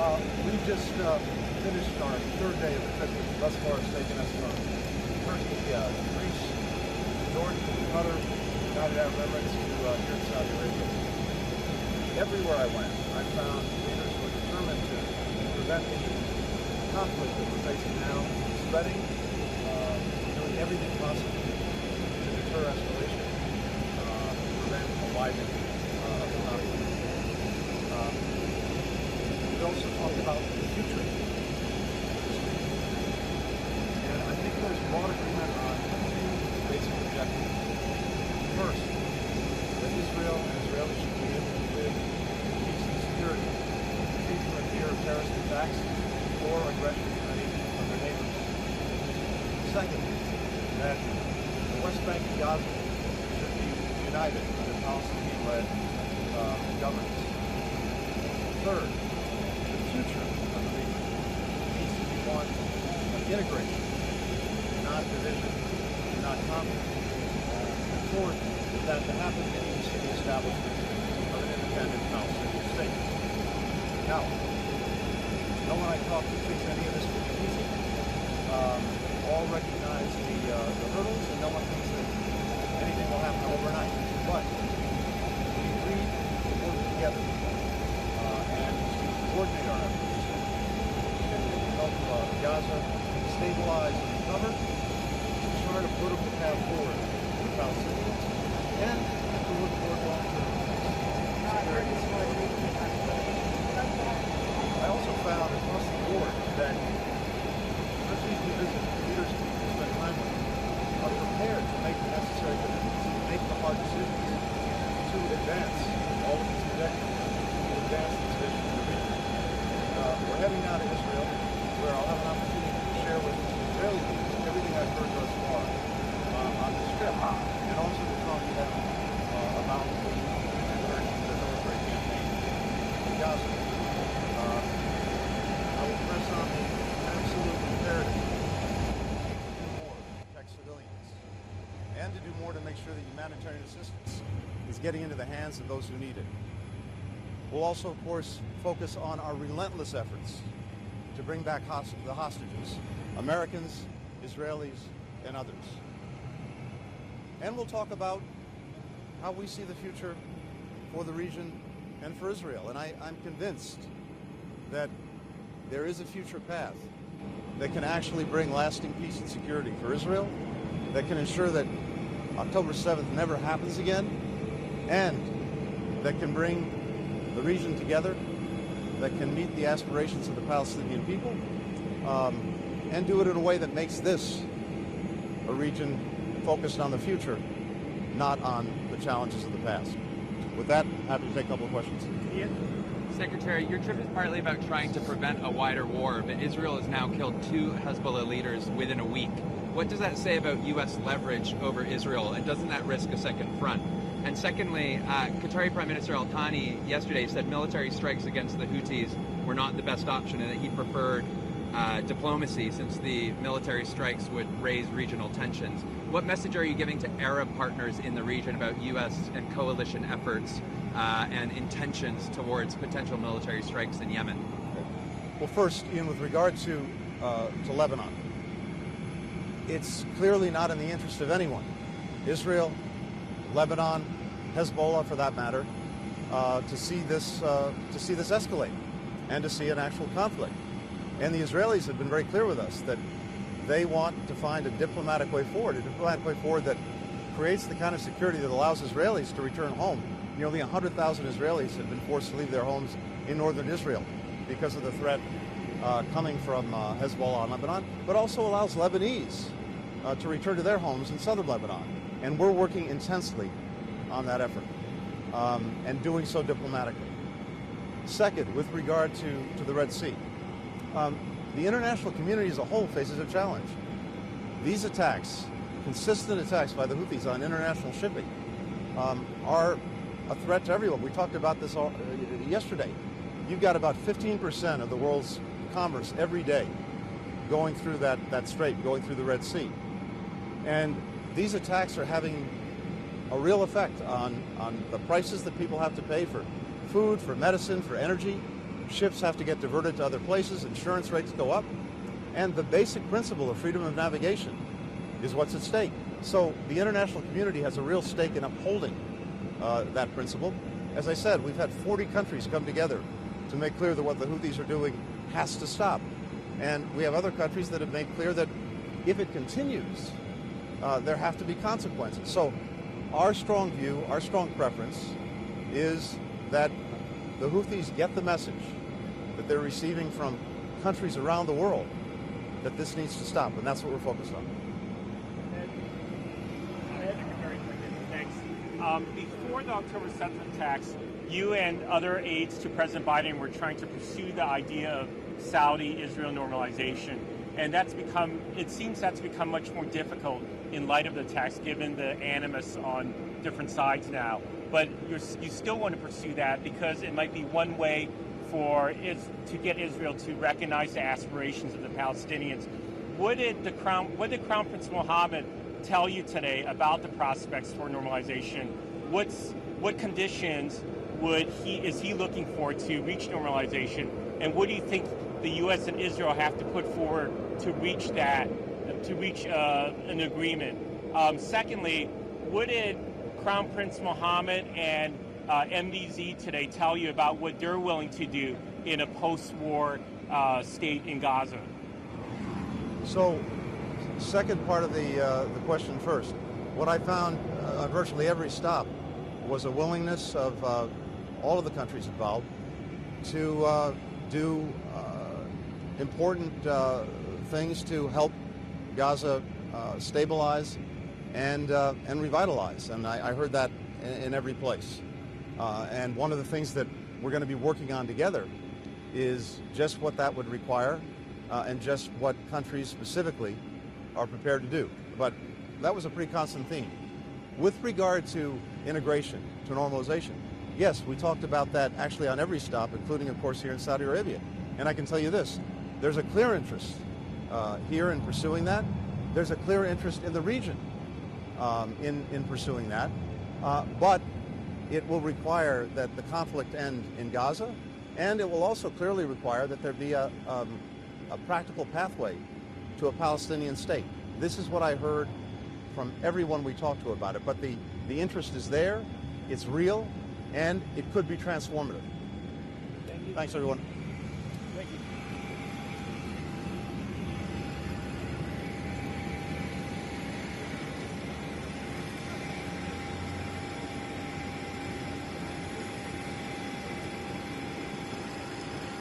We've just finished our third day of the trip, which thus far has taken us from Turkey, Greece, Jordan, Qatar, United Arab Emirates to here in Saudi Arabia. Everywhere I went, I found leaders who are determined to prevent the conflict that we're facing now spreading, doing everything possible to deter escalation, prevent a widening of the conflict. We also talked about the future of this region. And I think there's broad agreement on two basic objectives. First, that Israel and Israelis should be able to live in peace and security, free from the fear of terrorist attacks or aggression from any of their neighbors. Second, that the West Bank and Gaza should be united under Palestinian-led governance. Third, the future of the region needs to be one of integration, not division, not conflict. And fourth, that to happen we need to see the establishment of an independent Palestinian state. Now, no one I talk to thinks any of this will be easy. All recognize the hurdles, and no one thinks that anything will happen overnight. But we agreed to work together and to coordinate our efforts to help Gaza stabilize and recover, to chart a political path forward for the Palestinians, and to look toward long-term security. I also found across the board that countries we visit, leaders we spend time with, are prepared to make the necessary commitments, to make the hard decisions, to advance all of these objectives, to advance this vision in the region. We're heading now to Israel, where I'll have an opportunity to share with Israeli leaders everything I've heard thus far on this trip, and also to talk to them about the military campaign in Gaza. I will press on the absolute imperative to do more to protect civilians and to do more to make sure that humanitarian assistance is getting into the hands of those who need it. We'll also, of course, focus on our relentless efforts to bring back the hostages, Americans, Israelis, and others. And we'll talk about how we see the future for the region and for Israel. And I'm convinced that there is a future path that can actually bring lasting peace and security for Israel, that can ensure that October 7th never happens again, and that can bring the region together, that can meet the aspirations of the Palestinian people, and do it in a way that makes this a region focused on the future, not on the challenges of the past. With that, happy to take a couple of questions. Ian? Secretary, your trip is partly about trying to prevent a wider war, but Israel has now killed 2 Hezbollah leaders within a week. What does that say about U.S. leverage over Israel, and doesn't that risk a second front? And secondly, Qatari Prime Minister Al-Thani yesterday said military strikes against the Houthis were not the best option and that he preferred diplomacy, since the military strikes would raise regional tensions. What message are you giving to Arab partners in the region about U.S. and coalition efforts and intentions towards potential military strikes in Yemen? Well, first, Ian, with regard to Lebanon, it's clearly not in the interest of anyone, Israel, Lebanon, Hezbollah, for that matter, to see this escalate and to see an actual conflict. And the Israelis have been very clear with us that they want to find a diplomatic way forward that creates the kind of security that allows Israelis to return home. Nearly 100,000 Israelis have been forced to leave their homes in northern Israel because of the threat coming from Hezbollah in Lebanon, but also allows Lebanese to return to their homes in southern Lebanon. And we're working intensely on that effort and doing so diplomatically. Second, with regard to the Red Sea, the international community as a whole faces a challenge. These attacks, consistent attacks by the Houthis on international shipping, are a threat to everyone. We talked about this yesterday. You've got about 15% of the world's commerce every day going through that strait, going through the Red Sea. And these attacks are having a real effect on the prices that people have to pay for food, for medicine, for energy. ships have to get diverted to other places, insurance rates go up, and the basic principle of freedom of navigation is what's at stake. So the international community has a real stake in upholding that principle. As I said, we've had 40 countries come together to make clear that what the Houthis are doing has to stop. And we have other countries that have made clear that if it continues, there have to be consequences. So our strong view, our strong preference is that the Houthis get the message that they're receiving from countries around the world that this needs to stop, and that's what we're focused on. Thanks. Before the October 7th attacks, you and other aides to President Biden were trying to pursue the idea of Saudi-Israel normalization, and it seems that's become much more difficult in light of the attacks, given the animus on different sides now. But you still want to pursue that because it might be one way to get Israel to recognize the aspirations of the Palestinians. What did Crown Prince Mohammed tell you today about the prospects for normalization? What conditions is he looking for to reach normalization? And what do you think the U.S. and Israel have to put forward to reach an agreement? Secondly, what did Crown Prince Mohammed and MBZ today tell you about what they're willing to do in a post-war state in Gaza? So, second part of the question first. What I found on virtually every stop was a willingness of all of the countries involved to do important things to help Gaza stabilize and revitalize. And I heard that in every place. And one of the things that we're going to be working on together is just what that would require and just what countries specifically are prepared to do. But that was a pretty constant theme. With regard to integration, to normalization, yes, we talked about that actually on every stop, including, of course, here in Saudi Arabia. And I can tell you this, there's a clear interest here in pursuing that. There's a clear interest in the region in pursuing that. But it will require that the conflict end in Gaza, and it will also clearly require that there be a practical pathway to a Palestinian state. This is what I heard from everyone we talked to about it. But the interest is there, it's real, and it could be transformative. Thank you. Thanks, everyone.